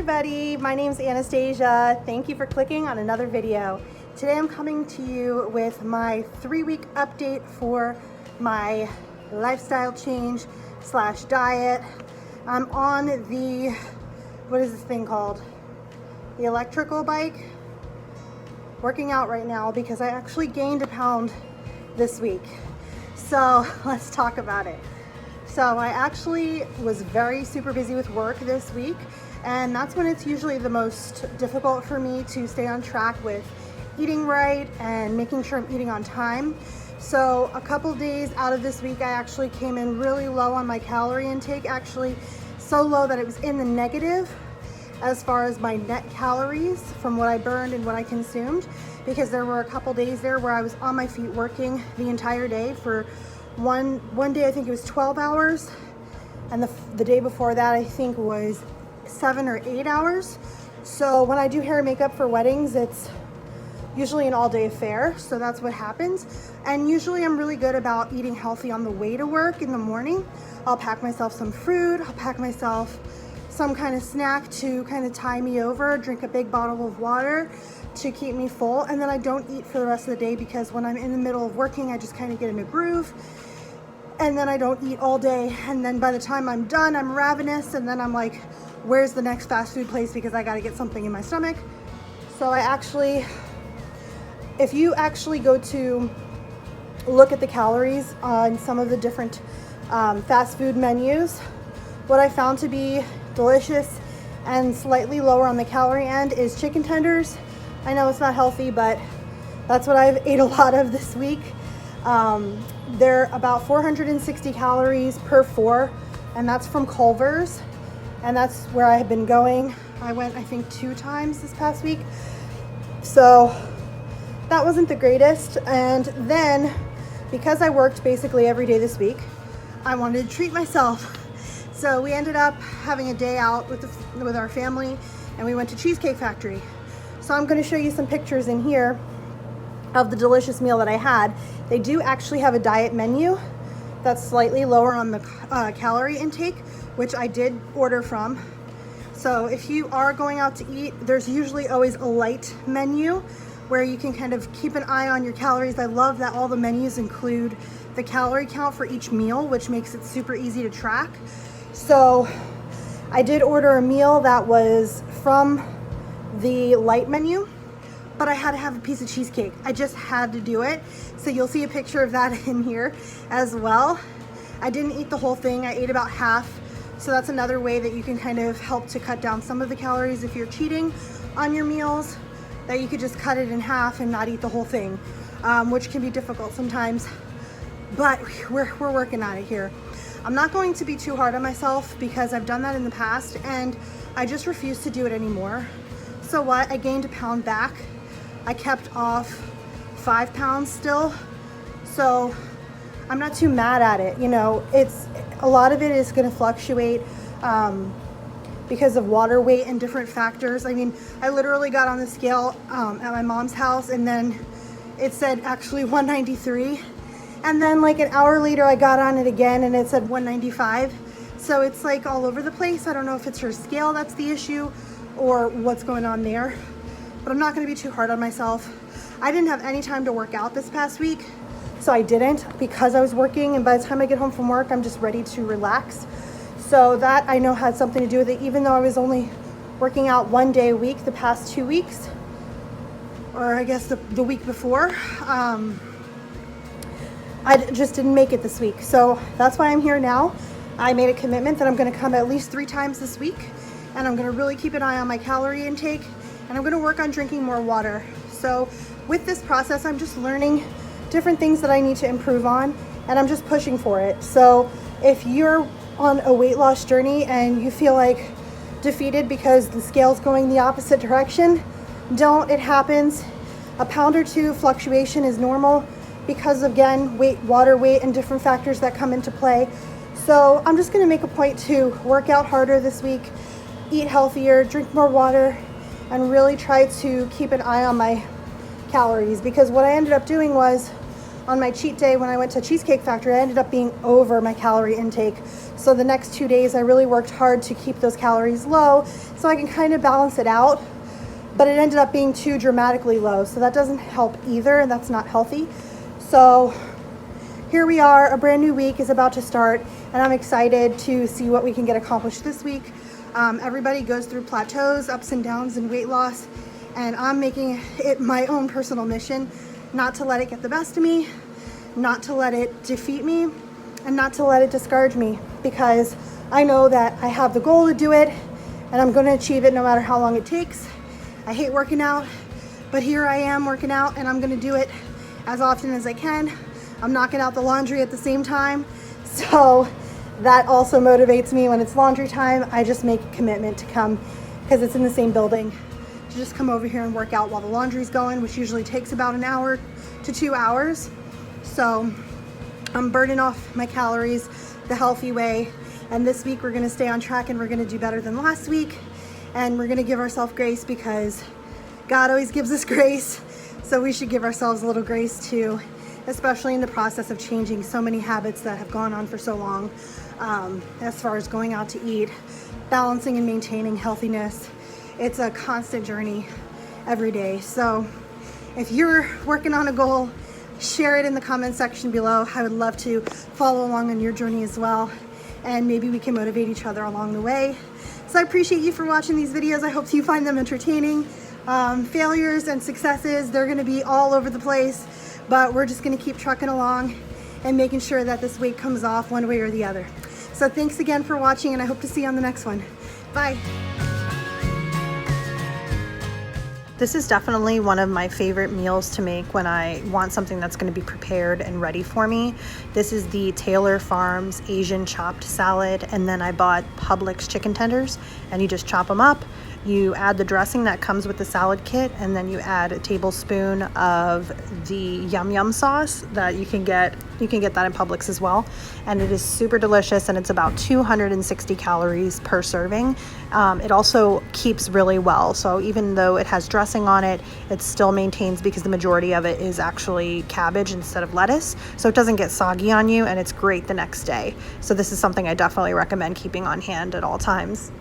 everybody, my name is Anastasia. Thank you for clicking on another video. Today I'm coming to you with my 3-week update for my lifestyle change slash diet. I'm on the, what is this thing called? The electrical bike. Working out right now because I actually gained a pound this week. So let's talk about it. So I actually was super busy with work this week, and that's when it's usually the most difficult for me to stay on track with eating right and making sure I'm eating on time. So a couple days out of this week, I actually came in really low on my calorie intake, actually so low that it was in the negative as far as my net calories from what I burned and what I consumed, because there were a couple days there where I was on my feet working the entire day for one day. I think it was 12 hours, and the day before that I think was 7 or 8 hours. So when I do hair and makeup for weddings, it's usually an all-day affair, so that's what happens. And usually I'm really good about eating healthy on the way to work in the morning. I'll pack myself some fruit, I'll pack myself some kind of snack to kind of tie me over, drink a big bottle of water to keep me full, and then I don't eat for the rest of the day, because when I'm in the middle of working, I just kind of get in a groove, and then I don't eat all day, and then by the time I'm done, I'm ravenous, and then I'm like, where's the next fast food place, because I got to get something in my stomach. So if you actually go to look at the calories on some of the different fast food menus, what I found to be delicious and slightly lower on the calorie end is chicken tenders. I know it's not healthy, but that's what I've ate a lot of this week. They're about 460 calories per 4, and that's from Culver's, and that's where I have been going. I went, I think, 2 times this past week, so that wasn't the greatest. And then because I worked basically every day this week, I wanted to treat myself. So we ended up having a day out with our family, and we went to Cheesecake Factory. So I'm going to show you some pictures in here of the delicious meal that I had. They do actually have a diet menu that's slightly lower on the calorie intake, which I did order from. So if you are going out to eat, there's usually always a light menu where you can kind of keep an eye on your calories. I love that all the menus include the calorie count for each meal, which makes it super easy to track. So I did order a meal that was from the light menu, but I had to have a piece of cheesecake. I just had to do it. So you'll see a picture of that in here as well. I didn't eat the whole thing. I ate about half. So that's another way that you can kind of help to cut down some of the calories if you're cheating on your meals, that you could just cut it in half and not eat the whole thing, which can be difficult sometimes, but we're working on it here. I'm not going to be too hard on myself, because I've done that in the past and I just refuse to do it anymore. So what? I gained a pound back. I kept off 5 pounds still. So I'm not too mad at it. You know, a lot of it is going to fluctuate because of water weight and different factors. I mean, I literally got on the scale at my mom's house, and then it said actually 193. And then like an hour later, I got on it again and it said 195. So it's like all over the place. I don't know if it's her scale that's the issue or what's going on there, but I'm not going to be too hard on myself. I didn't have any time to work out this past week, so I didn't, because I was working, and by the time I get home from work, I'm just ready to relax. So that I know had something to do with it, even though I was only working out 1 day a week the past 2 weeks, or I guess the week before. I just didn't make it this week. So that's why I'm here now. I made a commitment that I'm going to come at least 3 times this week, and I'm going to really keep an eye on my calorie intake, and I'm going to work on drinking more water. So with this process, I'm just learning different things that I need to improve on, and I'm just pushing for it. So if you're on a weight loss journey and you feel like defeated because the scale's going the opposite direction, don't. It happens. A pound or 2 fluctuation is normal, because again, weight, water weight, and different factors that come into play. So I'm just gonna make a point to work out harder this week, eat healthier, drink more water, and really try to keep an eye on my calories, because what I ended up doing was, on my cheat day when I went to Cheesecake Factory, I ended up being over my calorie intake. So the next 2 days I really worked hard to keep those calories low so I can kind of balance it out, but it ended up being too dramatically low, so that doesn't help either, and that's not healthy. So here we are, a brand new week is about to start, and I'm excited to see what we can get accomplished this week. Everybody goes through plateaus, ups and downs in weight loss, and I'm making it my own personal mission not to let it get the best of me, not to let it defeat me, and not to let it discourage me, because I know that I have the goal to do it and I'm going to achieve it no matter how long it takes. I hate working out, but here I am working out, and I'm going to do it as often as I can. I'm knocking out the laundry at the same time, so that also motivates me. When it's laundry time, I just make a commitment to come, because it's in the same building, to just come over here and work out while the laundry's going, which usually takes about an hour to 2 hours. So I'm burning off my calories the healthy way, and this week we're going to stay on track, and we're going to do better than last week, and we're going to give ourselves grace, because God always gives us grace, so we should give ourselves a little grace too, especially in the process of changing so many habits that have gone on for so long, as far as going out to eat, balancing and maintaining healthiness. It's a constant journey every day. So if you're working on a goal, share it in the comment section below. I would love to follow along on your journey as well, and maybe we can motivate each other along the way. So I appreciate you for watching these videos. I hope you find them entertaining. Failures and successes, they're going to be all over the place, but we're just going to keep trucking along and making sure that this weight comes off one way or the other. So thanks again for watching, and I hope to see you on the next one. Bye. This is definitely one of my favorite meals to make when I want something that's going to be prepared and ready for me. This is the Taylor Farms Asian chopped salad, and then I bought Publix chicken tenders, and you just chop them up. You add the dressing that comes with the salad kit, and then you add a tablespoon of the Yum Yum sauce that you can get that in Publix as well. And it is super delicious, and it's about 260 calories per serving. It also keeps really well. So even though it has dressing on it, it still maintains, because the majority of it is actually cabbage instead of lettuce. So it doesn't get soggy on you, and it's great the next day. So this is something I definitely recommend keeping on hand at all times.